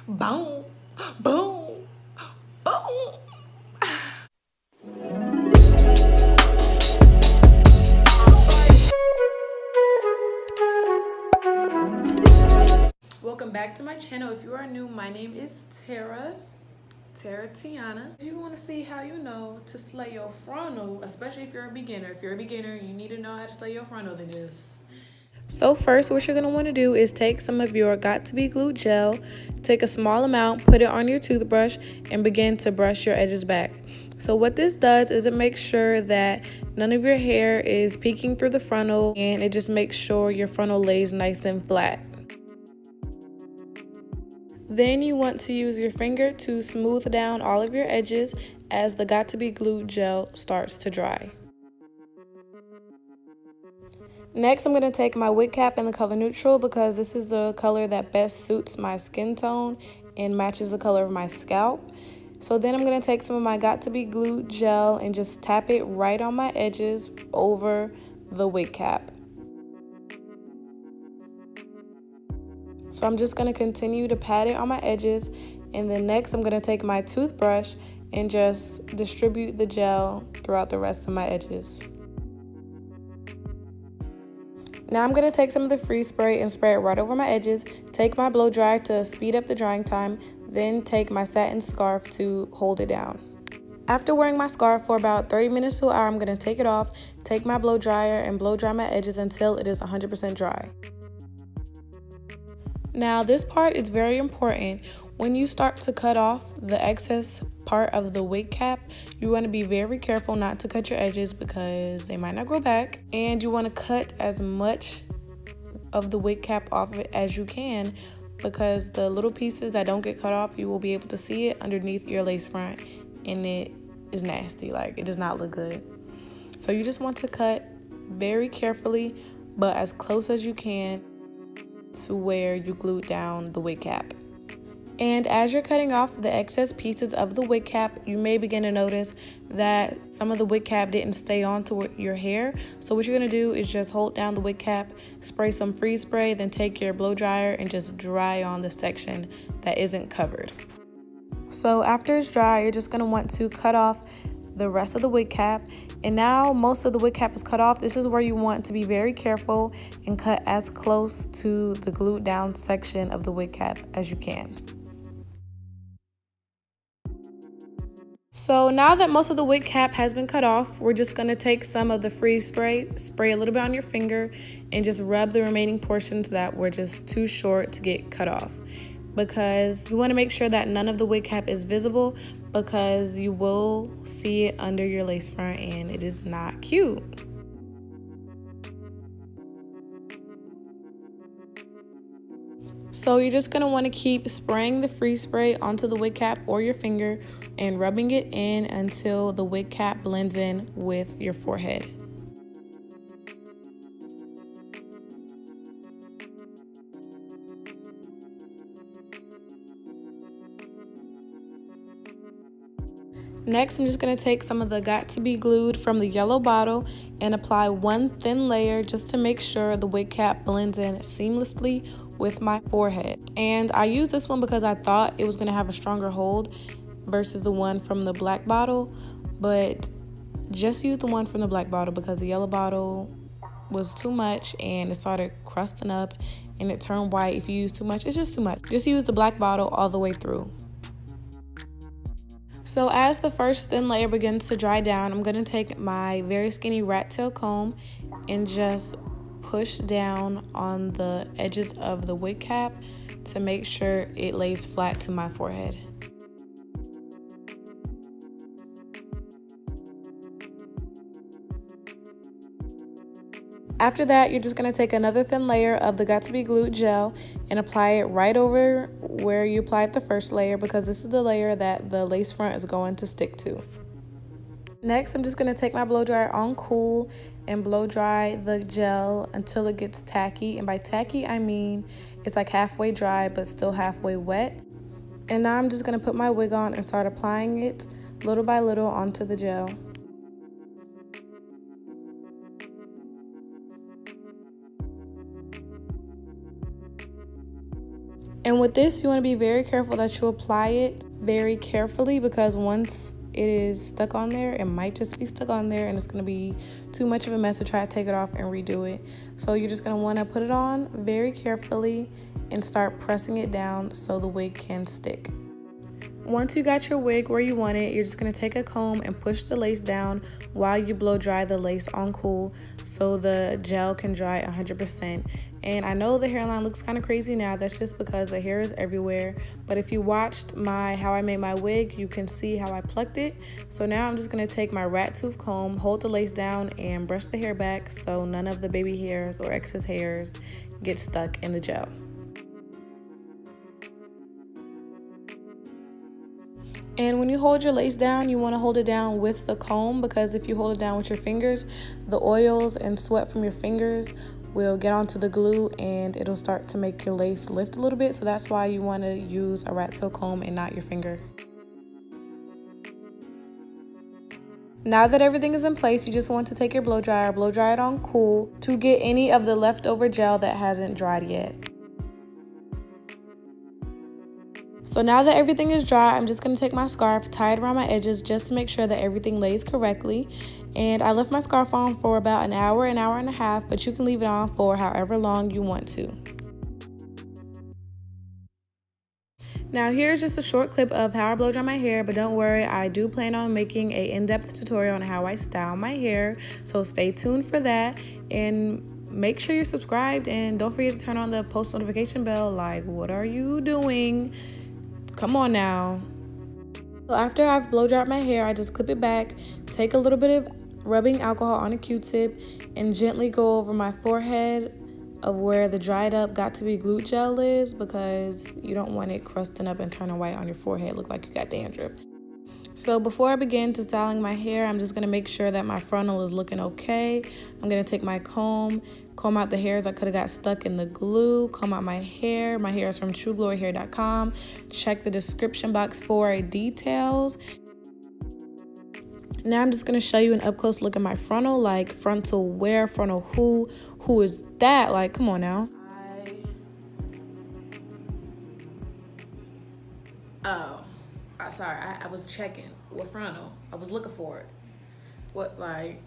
Boom, boom, boom. Welcome back to my channel. If you are new, my name is Terah Tiana. If you want to see how you know to slay your frontal, especially if you're a beginner. If you're a beginner, you need to know how to slay your frontal, then just... So first, what you're going to want to do is take some of your Got To Be Glued gel, take a small amount, put it on your toothbrush, and begin to brush your edges back. So what this does is it makes sure that none of your hair is peeking through the frontal, and it just makes sure your frontal lays nice and flat. Then you want to use your finger to smooth down all of your edges as the Got To Be Glued gel starts to dry. Next, I'm going to take my wig cap in the color neutral because this is the color that best suits my skin tone and matches the color of my scalp. So then I'm going to take some of my Got To Be Glued gel and just tap it right on my edges over the wig cap. So I'm just going to continue to pat it on my edges, and then next I'm going to take my toothbrush and just distribute the gel throughout the rest of my edges. Now I'm going to take some of the freeze spray and spray it right over my edges, take my blow dryer to speed up the drying time, then take my satin scarf to hold it down. After wearing my scarf for about 30 minutes to an hour, I'm going to take it off, take my blow dryer and blow dry my edges until it is 100% dry. Now this part is very important. When you start to cut off the excess part of the wig cap, you want to be very careful not to cut your edges because they might not grow back, and you want to cut as much of the wig cap off of it as you can because the little pieces that don't get cut off, you will be able to see it underneath your lace front, and it is nasty. Like, it does not look good. So you just want to cut very carefully but as close as you can to where you glued down the wig cap. And as you're cutting off the excess pieces of the wig cap, you may begin to notice that some of the wig cap didn't stay onto your hair. So what you're going to do is just hold down the wig cap, spray some freeze spray, then take your blow dryer and just dry on the section that isn't covered. So after it's dry, you're just going to want to cut off the rest of the wig cap. And now most of the wig cap is cut off. This is where you want to be very careful and cut as close to the glued down section of the wig cap as you can. So now that most of the wig cap has been cut off, we're just going to take some of the freeze spray, spray a little bit on your finger, and just rub the remaining portions that were just too short to get cut off. Because you want to make sure that none of the wig cap is visible, because you will see it under your lace front and it is not cute. So you're just going to want to keep spraying the freeze spray onto the wig cap or your finger and rubbing it in until the wig cap blends in with your forehead. Next, I'm just going to take some of the Got To Be Glued from the yellow bottle and apply one thin layer just to make sure the wig cap blends in seamlessly with my forehead. And I used this one because I thought it was going to have a stronger hold versus the one from the black bottle, but just use the one from the black bottle because the yellow bottle was too much and it started crusting up and it turned white. If you use too much, it's just too much. Just use the black bottle all the way through. So as the first thin layer begins to dry down, I'm going to take my very skinny rat tail comb and just push down on the edges of the wig cap to make sure it lays flat to my forehead. After that, you're just going to take another thin layer of the Got To Be Glued gel and apply it right over where you applied the first layer because this is the layer that the lace front is going to stick to. Next, I'm just going to take my blow dryer on cool and blow dry the gel until it gets tacky. And by tacky, I mean it's like halfway dry but still halfway wet. And now I'm just going to put my wig on and start applying it little by little onto the gel. And with this, you want to be very careful that you apply it very carefully, because once it is stuck on there, it might just be stuck on there and it's going to be too much of a mess to try to take it off and redo it. So you're just going to want to put it on very carefully and start pressing it down so the wig can stick. Once you got your wig where you want it, you're just going to take a comb and push the lace down while you blow dry the lace on cool so the gel can dry 100%. And I know the hairline looks kind of crazy now. That's just because the hair is everywhere. But if you watched my how I made my wig, you can see how I plucked it. So now I'm just going to take my rat tooth comb, hold the lace down, and brush the hair back so none of the baby hairs or excess hairs get stuck in the gel. And when you hold your lace down, you want to hold it down with the comb, because if you hold it down with your fingers, the oils and sweat from your fingers will get onto the glue and it'll start to make your lace lift a little bit. So that's why you want to use a rat tail comb and not your finger. Now that everything is in place, you just want to take your blow dry it on cool to get any of the leftover gel that hasn't dried yet. So now that everything is dry, I'm just going to take my scarf, tie it around my edges just to make sure that everything lays correctly. And I left my scarf on for about an hour and a half, but you can leave it on for however long you want to. Now here's just a short clip of how I blow dry my hair, but don't worry, I do plan on making an in-depth tutorial on how I style my hair, so stay tuned for that. And make sure you're subscribed and don't forget to turn on the post notification bell. Like, what are you doing? Come on now. So after I've blow dried my hair, I just clip it back, take a little bit of rubbing alcohol on a Q-tip, and gently go over my forehead of where the dried up got to be glute gel is, because you don't want it crusting up and turning white on your forehead, look like you got dandruff. So before I begin to styling my hair, I'm just going to make sure that my frontal is looking okay. I'm going to take my comb out the hairs I could have got stuck in the glue, comb out my hair. My hair is from truegloryhair.com. Check the description box for details. Now I'm just going to show you an up-close look at my frontal, like frontal where, frontal who is that? Like, come on now. Sorry, I was checking what frontal. I was looking for it. What, like...